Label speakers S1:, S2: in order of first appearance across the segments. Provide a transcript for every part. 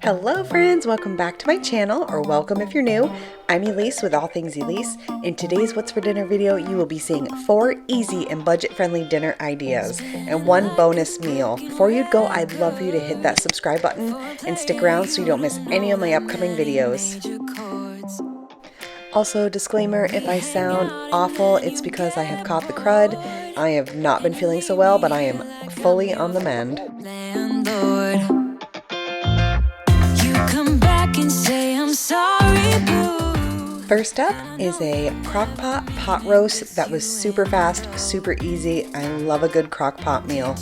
S1: Hello friends, welcome back to my channel, or welcome if you're new. I'm Elyse with All Things Elyse. In today's What's for Dinner video, you will be seeing 4 easy and budget-friendly dinner ideas and 1 bonus meal. Before you go, I'd love for you to hit that subscribe button and stick around so you don't miss any of my upcoming videos. Also, disclaimer, if I sound awful, it's because I have caught the crud. I have not been feeling so well, but I am fully on the mend. First up is a Crock Pot Pot Roast that was super fast, super easy. I love a good crock pot meal.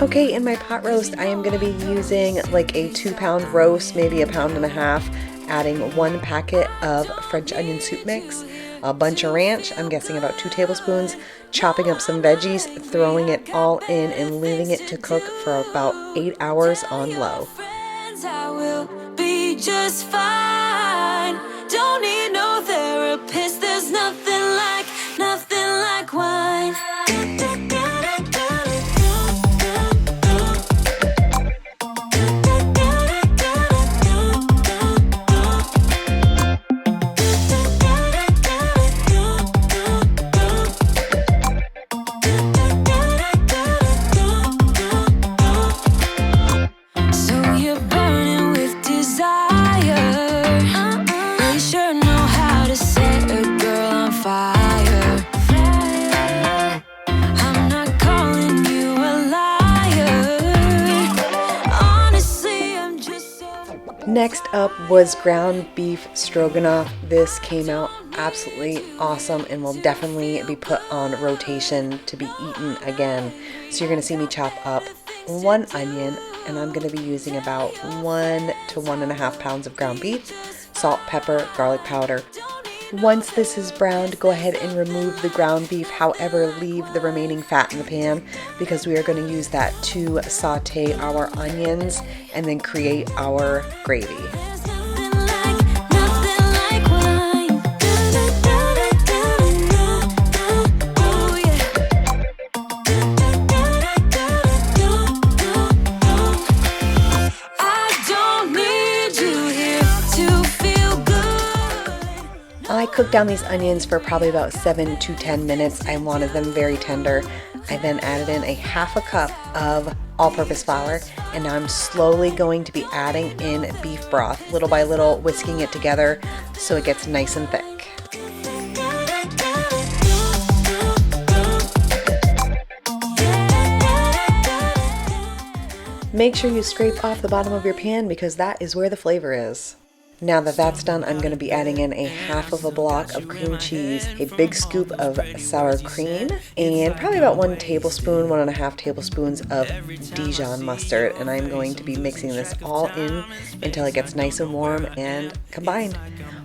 S1: Okay, in my pot roast, I am going to be using like a 2-pound roast, maybe a 1.5 pounds, adding 1 packet of French onion soup mix, a bunch of ranch, I'm guessing about 2 tablespoons, chopping up some veggies, throwing it all in and leaving it to cook for about 8 hours on low.
S2: Just fine. Don't need no therapist. There's nothing like wine.
S1: Next up was ground beef stroganoff. This came out absolutely awesome and will definitely be put on rotation to be eaten again. So you're going to see me chop up 1 onion, and I'm going to be using about 1 to 1.5 pounds of ground beef, salt, pepper, garlic powder. Once this is browned, go ahead and remove the ground beef, however, leave the remaining fat in the pan because we are going to use that to saute our onions and then create our gravy. I cooked down these onions for probably about 7 to 10 minutes. I wanted them very tender. I then added in a 1/2 cup of all-purpose flour, and now I'm slowly going to be adding in beef broth, little by little, whisking it together so it gets nice and thick. Make sure you scrape off the bottom of your pan because that is where the flavor is. Now that that's done, I'm going to be adding in a 1/2 block of cream cheese, a big scoop of sour cream, and probably about 1 tablespoon, 1.5 tablespoons of Dijon mustard. And I'm going to be mixing this all in until it gets nice and warm and combined.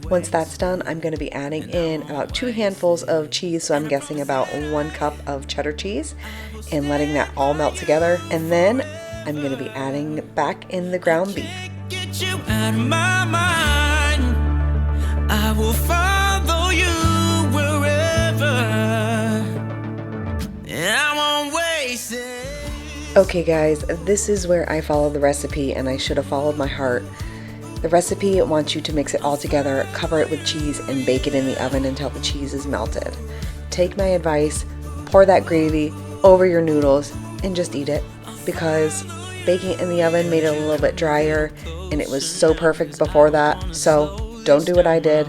S1: Once that's done, I'm going to be adding in about 2 handfuls of cheese, so I'm guessing about 1 cup of cheddar cheese, and letting that all melt together. And then I'm going to be adding back in the ground beef.
S2: Get you out of my mind. I will follow you wherever, and I won't waste it.
S1: Okay guys, this is where I followed the recipe, and I should have followed my heart. The recipe wants you to mix it all together, cover it with cheese, and bake it in the oven until the cheese is melted. Take my advice, pour that gravy over your noodles, and just eat it, because baking it in the oven made it a little bit drier, and it was so perfect before that. So don't do what I did.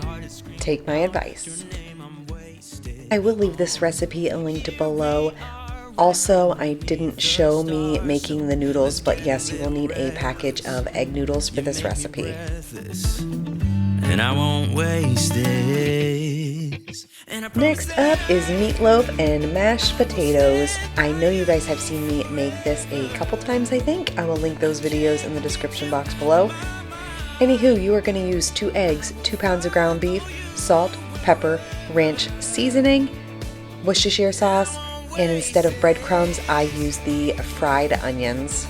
S1: Take my advice. I will leave this recipe linked below. Also, I didn't show me making the noodles, but yes, you will need a package of egg noodles for this recipe.
S2: And I won't waste it.
S1: Next up is meatloaf and mashed potatoes. I know you guys have seen me make this a couple times, I think. I will link those videos in the description box below. Anywho, you are going to use 2 eggs, 2 pounds of ground beef, salt, pepper, ranch seasoning, Worcestershire sauce, and instead of breadcrumbs, I use the fried onions.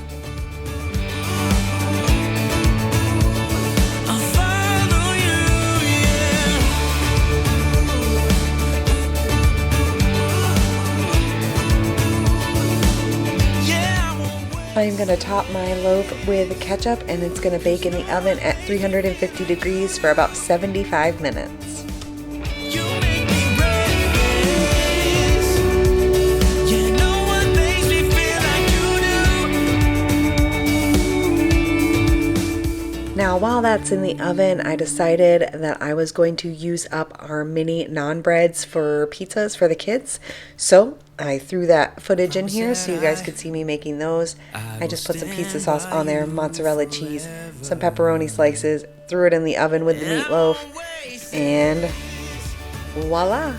S1: I'm going to top my loaf with ketchup, and it's going to bake in the oven at 350 degrees for about 75 minutes.
S2: You make me raise. Yeah, no one makes me feel like you do.
S1: Now, while that's in the oven, I decided that I was going to use up our mini naan breads for pizzas for the kids. So I threw that footage in here so you guys could see me making those. I just put some pizza sauce on there, mozzarella cheese, some pepperoni slices, threw it in the oven with the meatloaf, and voila!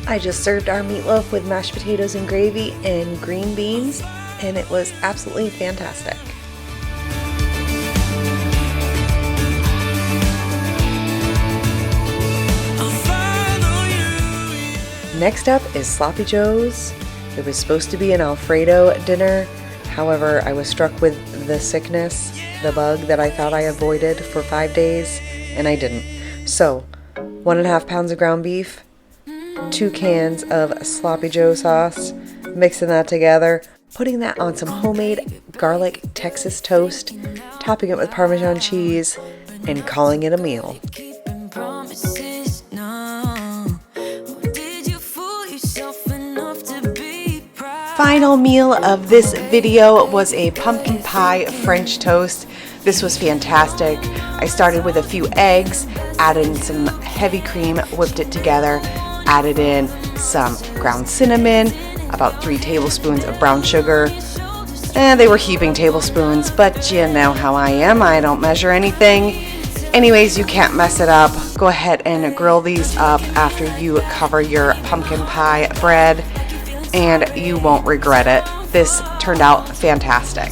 S1: I just served our meatloaf with mashed potatoes and gravy and green beans, and it was absolutely fantastic. Next up is Sloppy Joe's. It was supposed to be an Alfredo dinner. However, I was struck with the sickness, the bug that I thought I avoided for 5 days, and I didn't. So, 1.5 pounds of ground beef, 2 cans of Sloppy Joe sauce, mixing that together, putting that on some homemade garlic Texas toast, topping it with Parmesan cheese, and calling it a meal. Final meal of this video was a pumpkin pie French toast. This was fantastic. I started with a few eggs, added in some heavy cream, whipped it together, added in some ground cinnamon, about 3 tablespoons of brown sugar. And they were heaping tablespoons, but you know how I am. I don't measure anything. Anyways, you can't mess it up. Go ahead and grill these up after you cover your pumpkin pie bread, and you won't regret it. This turned out fantastic.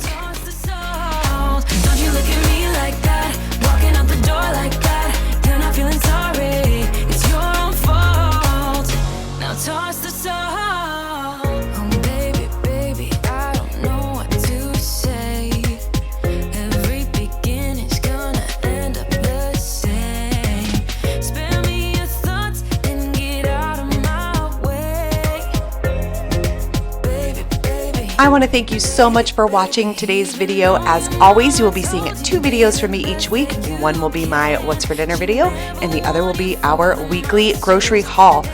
S1: I want to thank you so much for watching today's video. As always, you will be seeing 2 videos from me each week. One will be my What's for Dinner video, and the other will be our weekly grocery haul.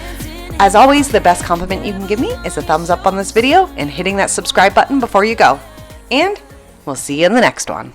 S1: As always, the best compliment you can give me is a thumbs up on this video and hitting that subscribe button before you go. And we'll see you in the next one.